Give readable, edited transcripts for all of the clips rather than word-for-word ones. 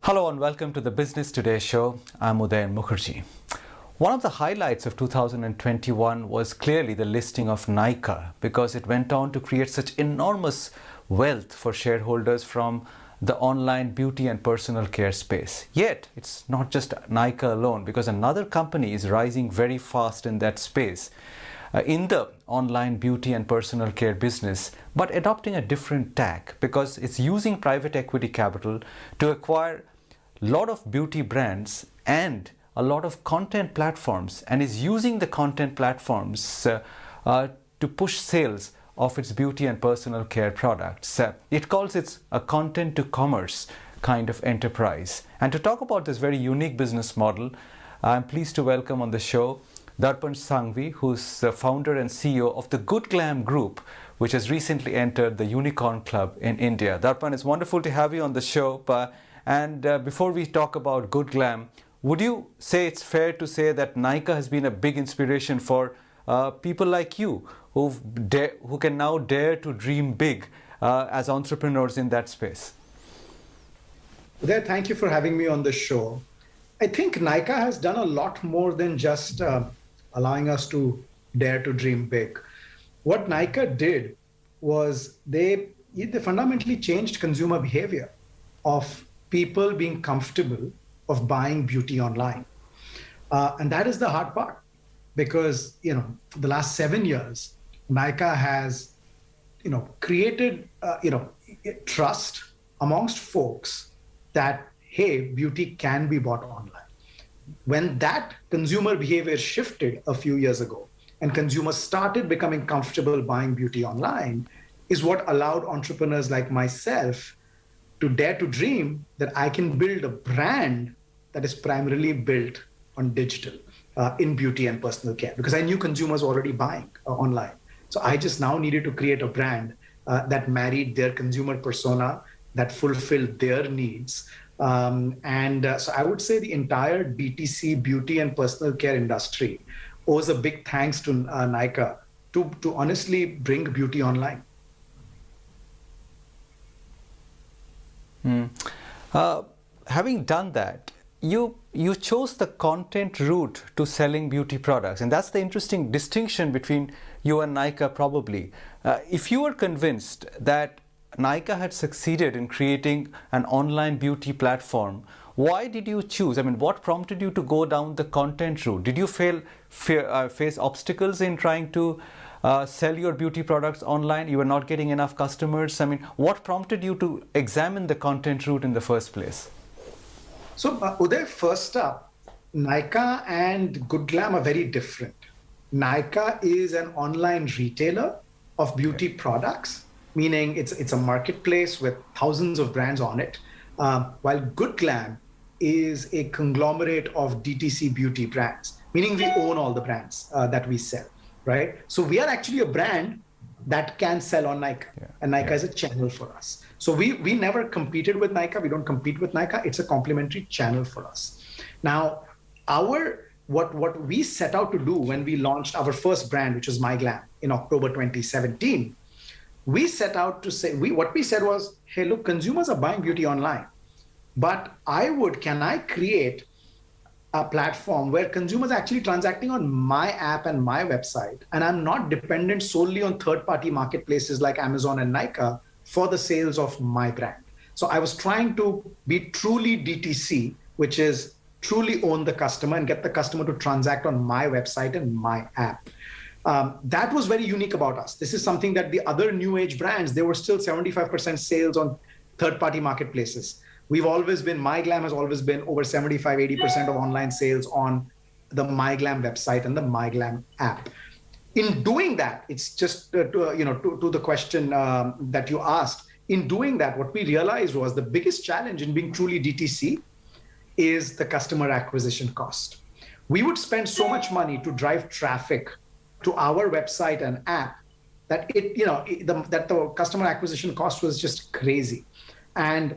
Hello and welcome to the Business Today show. I'm Udayan Mukherjee. One of the highlights of 2021 was clearly the listing of Nykaa because it went on to create such enormous wealth for shareholders from the online beauty and personal care space. Yet, it's not just Nykaa alone because another company is rising very fast in that space. In the online beauty and personal care business, but adopting a different tack because it's using private equity capital to acquire a lot of beauty brands and a lot of content platforms, and is using the content platforms to push sales of its beauty and personal care products. It calls it a content to commerce kind of enterprise. And to talk about this very unique business model, I'm pleased to welcome on the show Darpan Sanghvi, who's the founder and CEO of the Good Glamm Group, which has recently entered the Unicorn Club in India. Darpan, it's wonderful to have you on the show. Before we talk about Good Glamm, would you say it's fair to say that Nykaa has been a big inspiration for people like you who can now dare to dream big as entrepreneurs in that space? Uday, thank you for having me on the show. I think Nykaa has done a lot more than just allowing us to dare to dream big. What Nykaa did was they fundamentally changed consumer behavior of people being comfortable of buying beauty online. And that is the hard part because, the last 7 years, Nykaa has, created, trust amongst folks that, hey, beauty can be bought online. When that consumer behavior shifted a few years ago and consumers started becoming comfortable buying beauty online is what allowed entrepreneurs like myself to dare to dream that I can build a brand that is primarily built on digital in beauty and personal care, because I knew consumers were already buying online. So I just now needed to create a brand that married their consumer persona, that fulfilled their needs. So I would say the entire BTC beauty and personal care industry owes a big thanks to Nykaa to honestly bring beauty online. Having done that, you chose the content route to selling beauty products, and that's the interesting distinction between you and Nykaa probably. If you were convinced that Nykaa had succeeded in creating an online beauty platform, why did you choose? I mean, what prompted you to go down the content route? Did you face obstacles in trying to sell your beauty products online? You were not getting enough customers? I mean, what prompted you to examine the content route in the first place? So, Uday, first up, Nykaa and Good Glamm are very different. Nykaa is an online retailer of beauty products, meaning it's a marketplace with thousands of brands on it, while Good Glamm is a conglomerate of DTC beauty brands, meaning we own all the brands that we sell, right? So we are actually a brand that can sell on Nykaa, and Nykaa is a channel for us. So we never competed with Nykaa. We don't compete with Nykaa. It's a complementary channel for us. Now, what we set out to do when we launched our first brand, which was MyGlamm in October 2017, we set out to say, what we said was, hey, look, consumers are buying beauty online, but can I create a platform where consumers are actually transacting on my app and my website, and I'm not dependent solely on third-party marketplaces like Amazon and Nykaa for the sales of my brand. So I was trying to be truly DTC, which is truly own the customer and get the customer to transact on my website and my app. That was very unique about us. This is something that the other new age brands, they were still 75% sales on third-party marketplaces. MyGlamm has always been over 75-80% of online sales on the MyGlamm website and the MyGlamm app. In doing that, it's just to the question that you asked. In doing that, what we realized was the biggest challenge in being truly DTC is the customer acquisition cost. We would spend so much money to drive traffic to our website and app that the customer acquisition cost was just crazy. And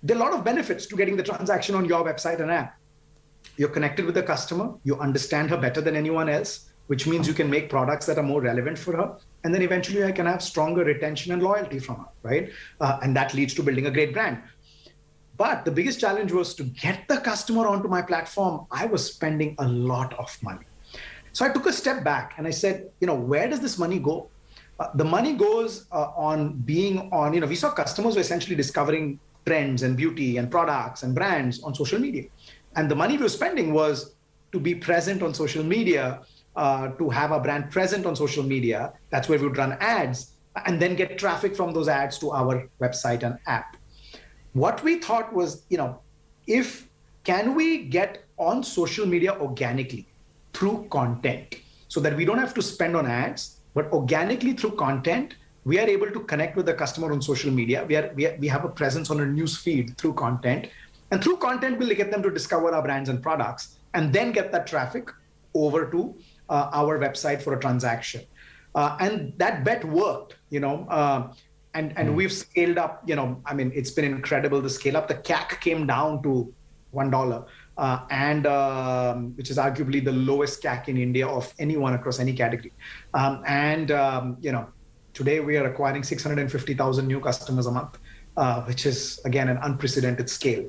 there are a lot of benefits to getting the transaction on your website and app. You're connected with the customer, you understand her better than anyone else, which means you can make products that are more relevant for her. And then eventually I can have stronger retention and loyalty from her, right? And that leads to building a great brand. But the biggest challenge was to get the customer onto my platform. I was spending a lot of money. So I took a step back and I said, where does this money go? The money goes on being on, we saw customers were essentially discovering trends and beauty and products and brands on social media. And the money we were spending was to be present on social media, to have a brand present on social media. That's where we would run ads and then get traffic from those ads to our website and app. What we thought was, can we get on social media organically through content so that we don't have to spend on ads, but organically through content, we are able to connect with the customer on social media. We have a presence on a news feed through content. And through content, we'll get them to discover our brands and products and then get that traffic over to our website for a transaction. And that bet worked, and we've scaled up, it's been incredible, the scale up. The CAC came down to $1, which is arguably the lowest CAC in India of anyone across any category. Today we are acquiring 650,000 new customers a month, which is, again, an unprecedented scale,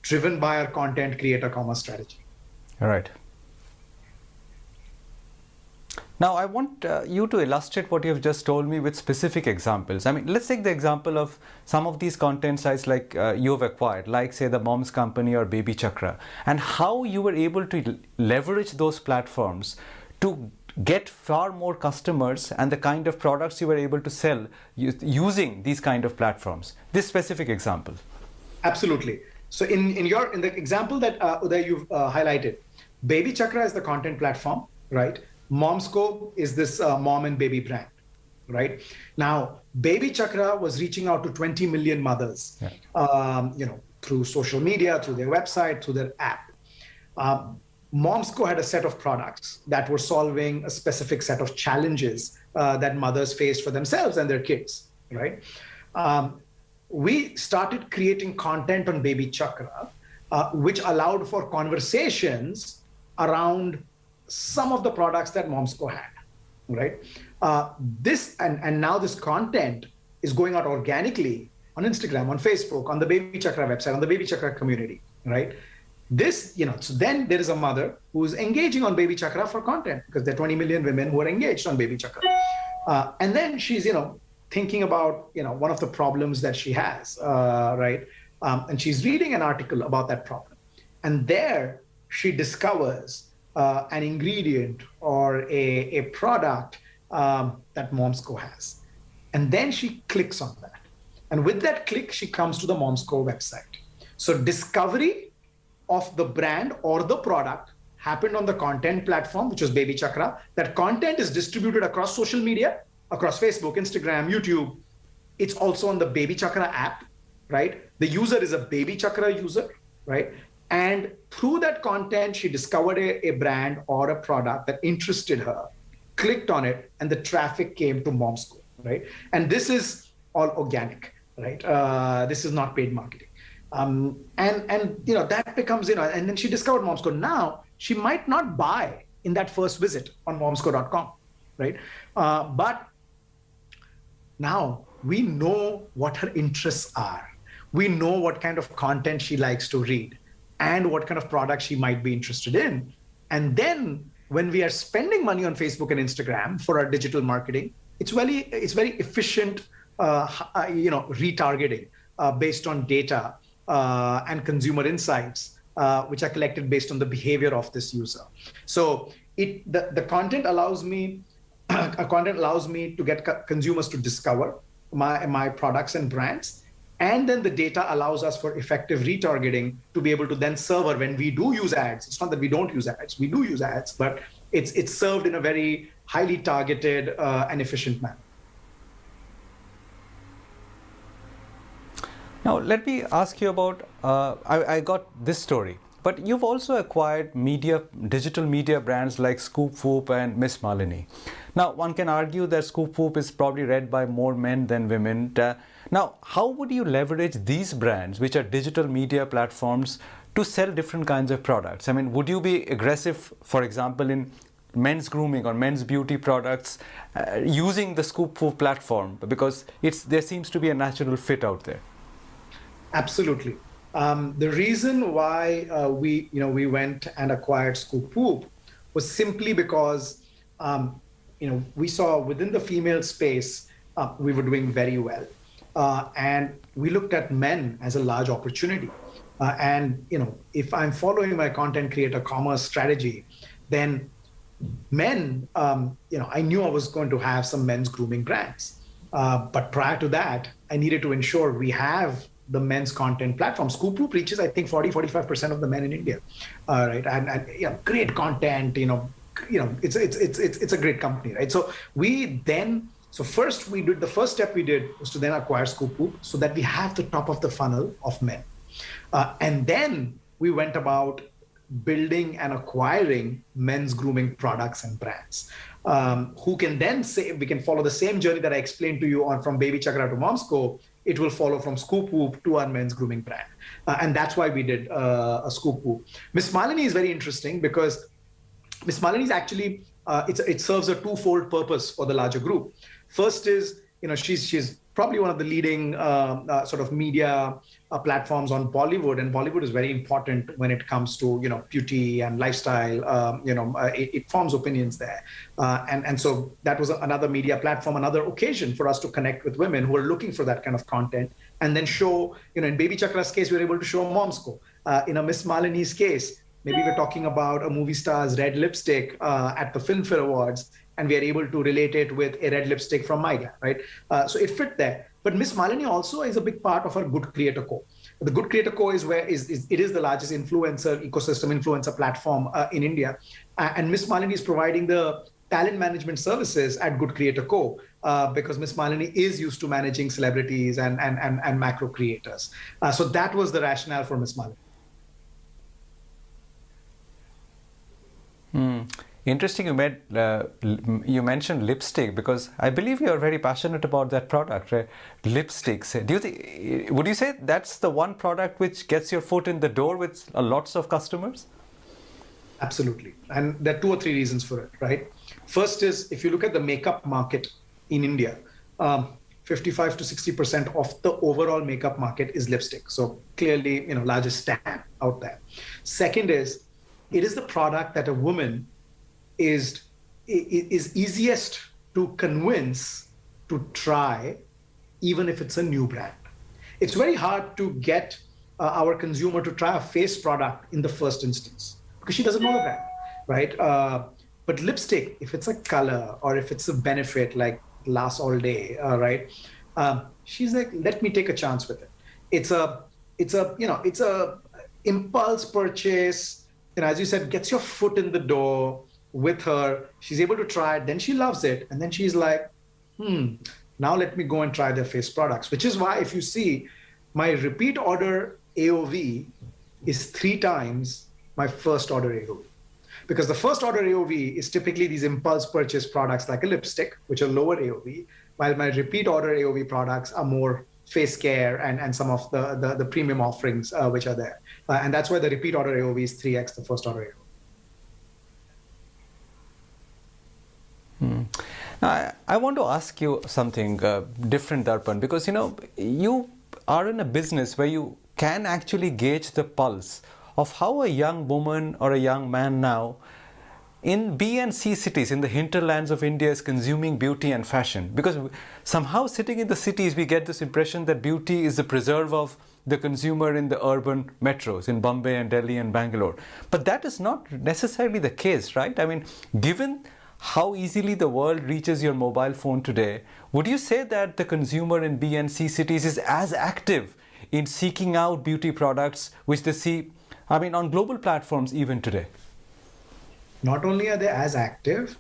driven by our content creator commerce strategy. All right. Now, I want you to illustrate what you have just told me with specific examples. Let's take the example of some of these content sites like you've acquired, like say the Moms Company or Baby Chakra, and how you were able to leverage those platforms to get far more customers and the kind of products you were able to sell using these kind of platforms. This specific example. Absolutely. So in the example that Uday you've highlighted, Baby Chakra is the content platform, right? Momsco is this mom and baby brand, right? Now, Baby Chakra was reaching out to 20 million mothers, through social media, through their website, through their app. Momsco had a set of products that were solving a specific set of challenges that mothers faced for themselves and their kids, right? We started creating content on Baby Chakra, which allowed for conversations around some of the products that Momsco had, right? Now this content is going out organically on Instagram, on Facebook, on the Baby Chakra website, on the Baby Chakra community, right? So then there is a mother who's engaging on Baby Chakra for content because there are 20 million women who are engaged on Baby Chakra. And then she's, thinking about, one of the problems that she has, right? And she's reading an article about that problem. And there she discovers an ingredient or a product that Momsco has. And then she clicks on that. And with that click, she comes to the Momsco website. So discovery of the brand or the product happened on the content platform, which was Baby Chakra. That content is distributed across social media, across Facebook, Instagram, YouTube. It's also on the Baby Chakra app, right? The user is a Baby Chakra user, right? And through that content, she discovered a brand or a product that interested her, clicked on it, and the traffic came to Momsco, right? And this is all organic, right? This is not paid marketing. That becomes, and then she discovered Momsco. Now, she might not buy in that first visit on momsco.com, right? But now we know what her interests are. We know what kind of content she likes to read and what kind of products she might be interested in. And then when we are spending money on Facebook and Instagram for our digital marketing, it's very efficient, retargeting based on data and consumer insights, which are collected based on the behavior of this user. So the content allows me to get consumers to discover my products and brands. And then the data allows us for effective retargeting to be able to then serve her when we do use ads. It's not that we don't use ads, we do use ads, but it's served in a very highly targeted and efficient manner. Now, let me ask you about, I got this story, but you've also acquired digital media brands like Scoop Whoop and Miss Malini. Now, one can argue that Scoop Whoop is probably read by more men than women. Now, how would you leverage these brands, which are digital media platforms, to sell different kinds of products? Would you be aggressive, for example, in men's grooming or men's beauty products using the Scoop Whoop platform? Because there seems to be a natural fit out there. Absolutely. The reason why we went and acquired Scoop Whoop was simply because we saw within the female space we were doing very well, and we looked at men as a large opportunity. And if I'm following my content creator commerce strategy, then men, I knew I was going to have some men's grooming brands. But prior to that, I needed to ensure we have the men's content platform. Scoop Whoop reaches, I think, 40-45% of the men in India, right? And great content. It's a great company, right? So first we did the first step we did was to then acquire Scoop Whoop so that we have the top of the funnel of men, and then we went about building and acquiring men's grooming products and brands, who can then say we can follow the same journey that I explained to you on from Baby Chakra to Momsco. It will follow from Scoop Whoop to our men's grooming brand, and that's why we did a Scoop Whoop. Miss Malini is very interesting because Miss Malini is actually it serves a twofold purpose for the larger group. First is she's probably one of the leading sort of media platforms on Bollywood, and Bollywood is very important when it comes to beauty and lifestyle. It forms opinions there, and so that was another media platform, another occasion for us to connect with women who are looking for that kind of content, and then show. In Baby Chakra's case, we were able to show Momsco. In a Miss Malini's case, maybe we're talking about a movie star's red lipstick at the Filmfare Awards, and we are able to relate it with a red lipstick from My Glamm, right? So it fit there. But Miss Malini also is a big part of our Good Creator Co. The Good Creator Co is where it is the largest influencer ecosystem, influencer platform in India. And Miss Malini is providing the talent management services at Good Creator Co. Because Miss Malini is used to managing celebrities and macro creators. So that was the rationale for Miss Malini. Interesting you mentioned lipstick, because I believe you are very passionate about that product, right? Lipsticks. Would you say that's the one product which gets your foot in the door with lots of customers? Absolutely. And there are 2 or 3 reasons for it, right? First is, if you look at the makeup market in India, 55 to 60% of the overall makeup market is lipstick. So clearly, largest TAM out there. Second is, it is the product that a woman is easiest to convince to try, even if it's a new brand. It's very hard to get our consumer to try a face product in the first instance because she doesn't know the brand, right? But lipstick, if it's a color or if it's a benefit like lasts all day, right? She's like, let me take a chance with it. It's a impulse purchase. As you said, gets your foot in the door with her. She's able to try it, then she loves it, and then she's like, now let me go and try their face products. Which is why, if you see, my repeat order AOV is 3 times my first order AOV. Because the first order AOV is typically these impulse purchase products like a lipstick, which are lower AOV, while my repeat order AOV products are more face care and some of the premium offerings which are there. And that's why the repeat order AOV is 3x the first order AOV. Now, I want to ask you something different, Darpan, because you are in a business where you can actually gauge the pulse of how a young woman or a young man now in B and C cities in the hinterlands of India is consuming beauty and fashion. Because somehow sitting in the cities, we get this impression that beauty is the preserve of the consumer in the urban metros in Bombay and Delhi and Bangalore. But that is not necessarily the case, right? I mean, given how easily the world reaches your mobile phone today, would you say that the consumer in B and C cities is as active in seeking out beauty products which they see, on global platforms even today? Not only are they as active,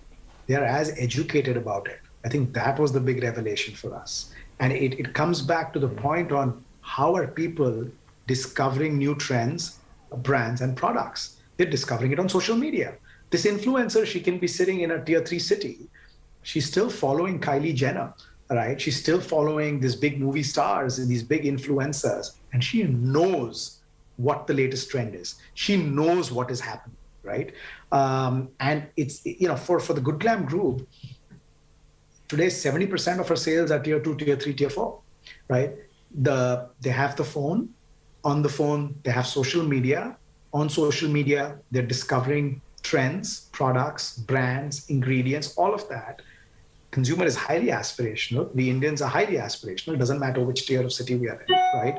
they are as educated about it. I think that was the big revelation for us. And it comes back to the point on how are people discovering new trends, brands, and products. They're discovering it on social media. This influencer, she can be sitting in a tier 3 city. She's still following Kylie Jenner, right? She's still following these big movie stars and these big influencers. And she knows what the latest trend is. She knows what is happening, right? And it's, for the Good Glamm Group, today 70% of our sales are tier 2, tier 3, tier 4, right? They have the phone, On the phone, they have social media. On social media, they're discovering trends, products, brands, ingredients, all of that. Consumer is highly aspirational. The Indians are highly aspirational. It doesn't matter which tier of city we are in, right?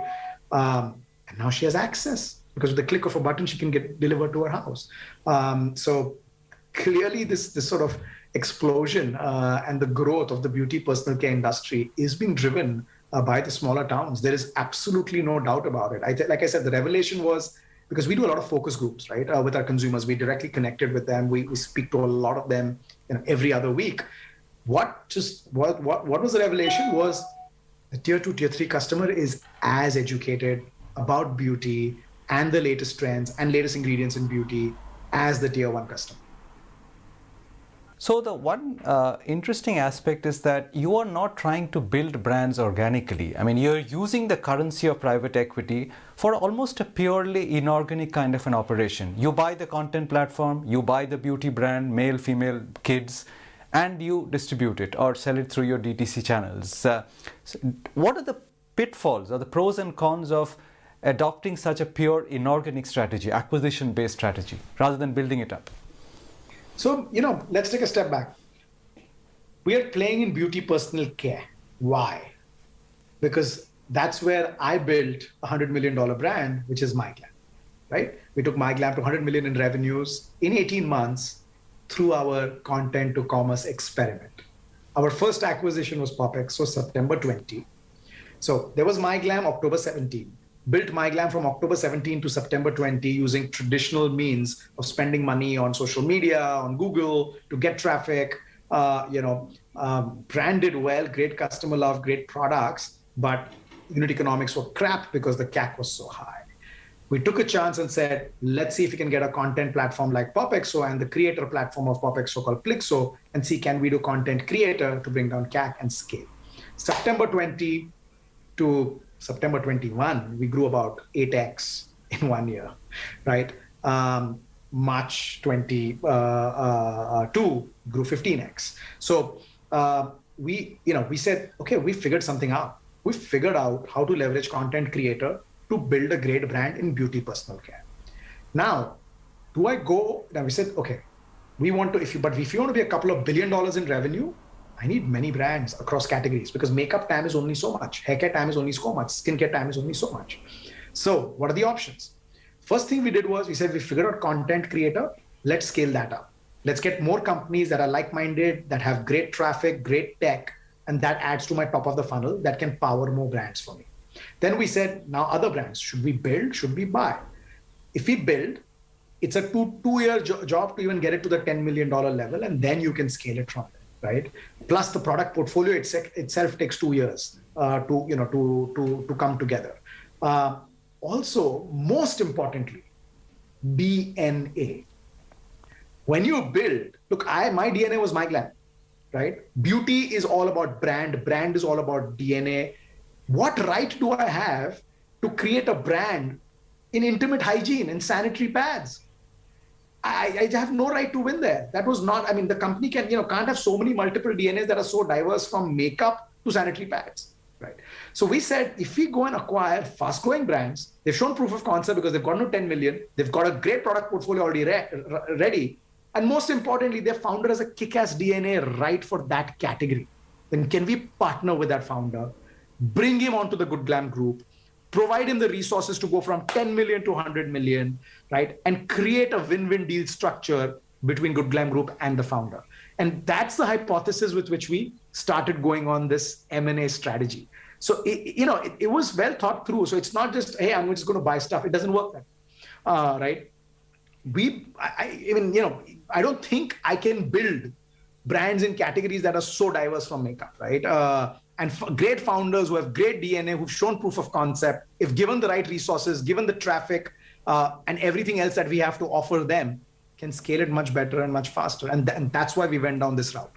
And now she has access because with the click of a button, she can get delivered to her house. So clearly, this sort of explosion and the growth of the beauty personal care industry is being driven by the smaller towns. There is absolutely no doubt about it. Like I said, the revelation was because we do a lot of focus groups, right, with our consumers. We directly connected with them. We speak to a lot of them, every other week. What was the revelation was the tier 2, tier 3 customer is as educated about beauty and the latest trends and latest ingredients in beauty as the tier 1 customer. So the one interesting aspect is that you are not trying to build brands organically. I mean, you're using the currency of private equity for almost a purely inorganic kind of an operation. You buy the content platform, you buy the beauty brand, male, female, kids, and you distribute it or sell it through your DTC channels. So what are the pitfalls or the pros and cons of adopting such a pure inorganic strategy, acquisition-based strategy, rather than building it up? So, let's take a step back. We are playing in beauty personal care. Why? Because that's where I built a $100 million brand, which is MyGlamm, right? We took MyGlamm to 100 million in revenues in 18 months through our content to commerce experiment. Our first acquisition was PopX, so September 20. So there was MyGlamm October 17. Built MyGlamm from October 17 to September 20 using traditional means of spending money on social media, on Google to get traffic, branded well, great customer love, great products, but unit economics were crap because the CAC was so high. We took a chance and said, let's see if we can get a content platform like PopXO and the creator platform of PopXO called Plixo and see can we do content creator to bring down CAC and scale. September 20 to September 21, we grew about 8x in 1 year, right? March 22 grew 15x. So we said, okay, we figured something out. We figured out how to leverage content creator to build a great brand in beauty personal care. Now, we said, okay, if you want to be a couple of $1 billion in revenue, I need many brands across categories because makeup time is only so much, haircare time is only so much, skincare time is only so much. So what are the options? First thing we did was we said we figured out content creator, let's scale that up. Let's get more companies that are like-minded, that have great traffic, great tech, and that adds to my top of the funnel that can power more brands for me. Then we said, now other brands, should we build, should we buy? If we build, it's a two-year job to even get it to the $10 million level, and then you can scale it from there. Right? Plus the product portfolio itself takes 2 years to come together. Also, most importantly, DNA. When you build, look, my DNA was MyGlamm, right? Beauty is all about brand is all about DNA. What right do I have to create a brand in intimate hygiene and sanitary pads? I have no right to win there. That was not, the company can't have so many multiple DNAs that are so diverse from makeup to sanitary pads, right? So we said, if we go and acquire fast growing brands, they've shown proof of concept because they've gotten to 10 million, they've got a great product portfolio already ready. And most importantly, their founder has a kick-ass DNA right for that category. Then can we partner with that founder, bring him onto the Good Glamm Group, provide him the resources to go from 10 million to 100 million, right? And create a win-win deal structure between Good Glamm Group and the founder. And that's the hypothesis with which we started going on this M&A strategy. So, it was well thought through. So it's not just, hey, I'm just going to buy stuff. It doesn't work that way, right? I don't think I can build brands in categories that are so diverse from makeup, right? Great founders who have great DNA, who've shown proof of concept, if given the right resources, given the traffic and everything else that we have to offer them, can scale it much better and much faster. And that's why we went down this route.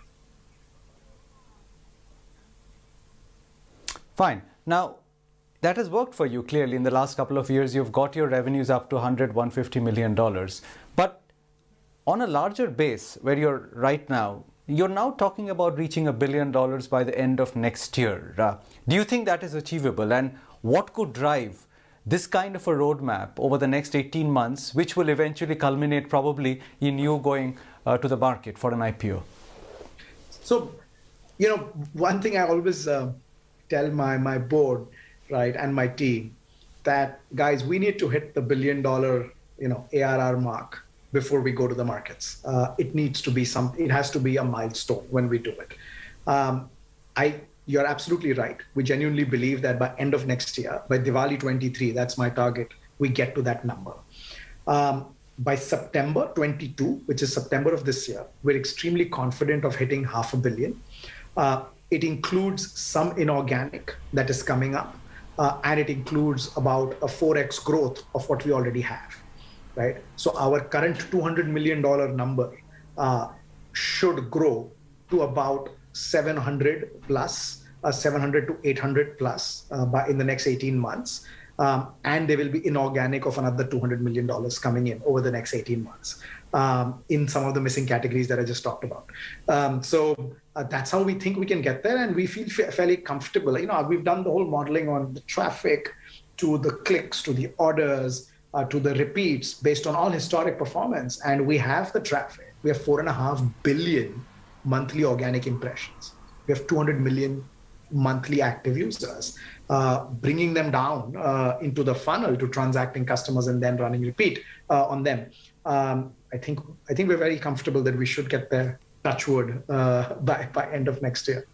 Fine. Now, that has worked for you clearly in the last couple of years. You've got your revenues up to $150 million. But on a larger base where you're right now, you're now talking about reaching $1 billion by the end of next year. Do you think that is achievable? And what could drive this kind of a roadmap over the next 18 months, which will eventually culminate probably in you going to the market for an IPO? So, one thing I always tell my board, right, and my team, that guys, we need to hit the $1 billion, ARR mark before we go to the markets. It has to be a milestone when we do it. You're absolutely right. We genuinely believe that by end of next year, by Diwali 23, that's my target, we get to that number. By September 22, which is September of this year, we're extremely confident of hitting $500 million. It includes some inorganic that is coming up, and it includes about a 4x growth of what we already have, right? So our current $200 million number should grow to about 700 plus, 700 to 800 plus in the next 18 months. And there will be inorganic of another $200 million coming in over the next 18 months in some of the missing categories that I just talked about. So that's how we think we can get there. And we feel fairly comfortable. We've done the whole modeling on the traffic, to the clicks, to the orders, to the repeats based on all historic performance. And we have the traffic. We have 4.5 billion monthly organic impressions. We have 200 million monthly active users, bringing them down into the funnel to transacting customers and then running repeat on them. I think we're very comfortable that we should get there, touch wood, by end of next year.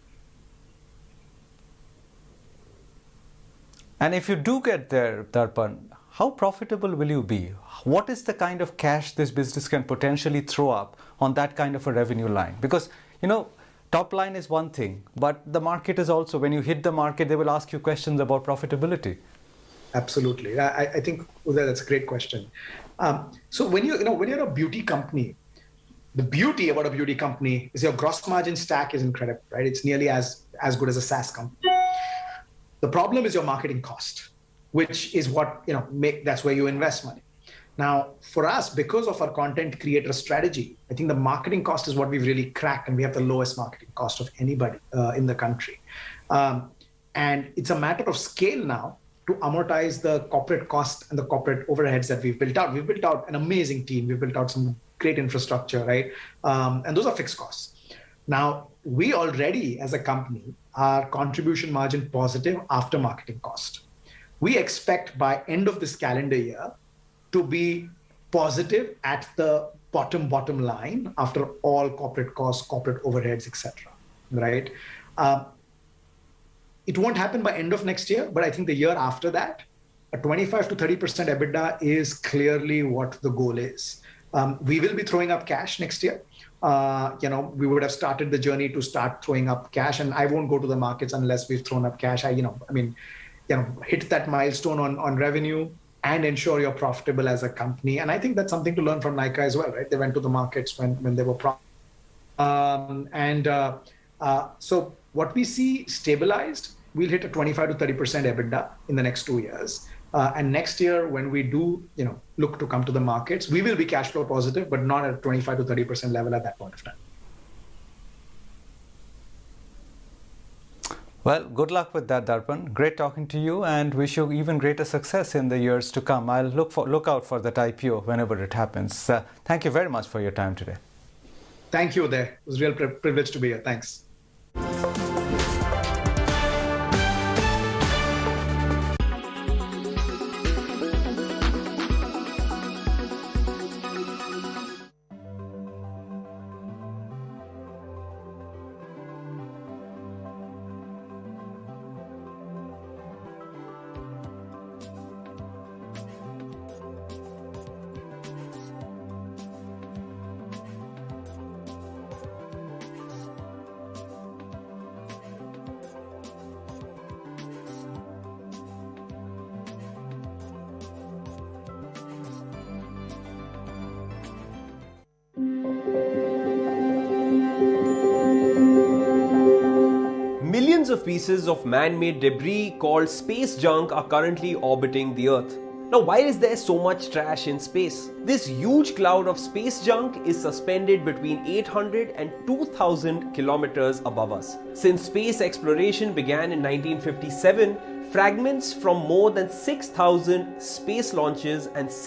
And if you do get there, Darpan, how profitable will you be? What is the kind of cash this business can potentially throw up on that kind of a revenue line? Because, top line is one thing, but the market is also, when you hit the market, they will ask you questions about profitability. Absolutely. I think, Uday, that's a great question. So when you're a beauty company, the beauty about a beauty company is your gross margin stack is incredible, right? It's nearly as good as a SaaS company. The problem is your marketing cost, which is what, that's where you invest money. Now, for us, because of our content creator strategy, I think the marketing cost is what we've really cracked, and we have the lowest marketing cost of anybody in the country. And it's a matter of scale now to amortize the corporate cost and the corporate overheads that we've built out. We've built out an amazing team. We've built out some great infrastructure, right? And those are fixed costs. Now, we already, as a company, are contribution margin positive after marketing cost. We expect by end of this calendar year to be positive at the bottom line after all corporate costs, corporate overheads, etc. Right? It won't happen by end of next year, but I think the year after that, a 25 to 30% EBITDA is clearly what the goal is. We will be throwing up cash next year. We would have started the journey to start throwing up cash, and I won't go to the markets unless we've thrown up cash. Hit that milestone on revenue and ensure you're profitable as a company. And I think that's something to learn from Nykaa as well, right? They went to the markets when they were profitable. So what we see stabilized, we'll hit a 25 to 30% EBITDA in the next 2 years. And next year, when we do, look to come to the markets, we will be cash flow positive, but not at a 25 to 30% level at that point of time. Well, good luck with that, Darpan. Great talking to you, and wish you even greater success in the years to come. I'll look out for that IPO whenever it happens. Thank you very much for your time today. Thank you, Uday. It was a real privilege to be here. Thanks. Millions of pieces of man-made debris called space junk are currently orbiting the Earth. Now, why is there so much trash in space? This huge cloud of space junk is suspended between 800 and 2000 kilometers above us. Since space exploration began in 1957, fragments from more than 6,000 space launches and 6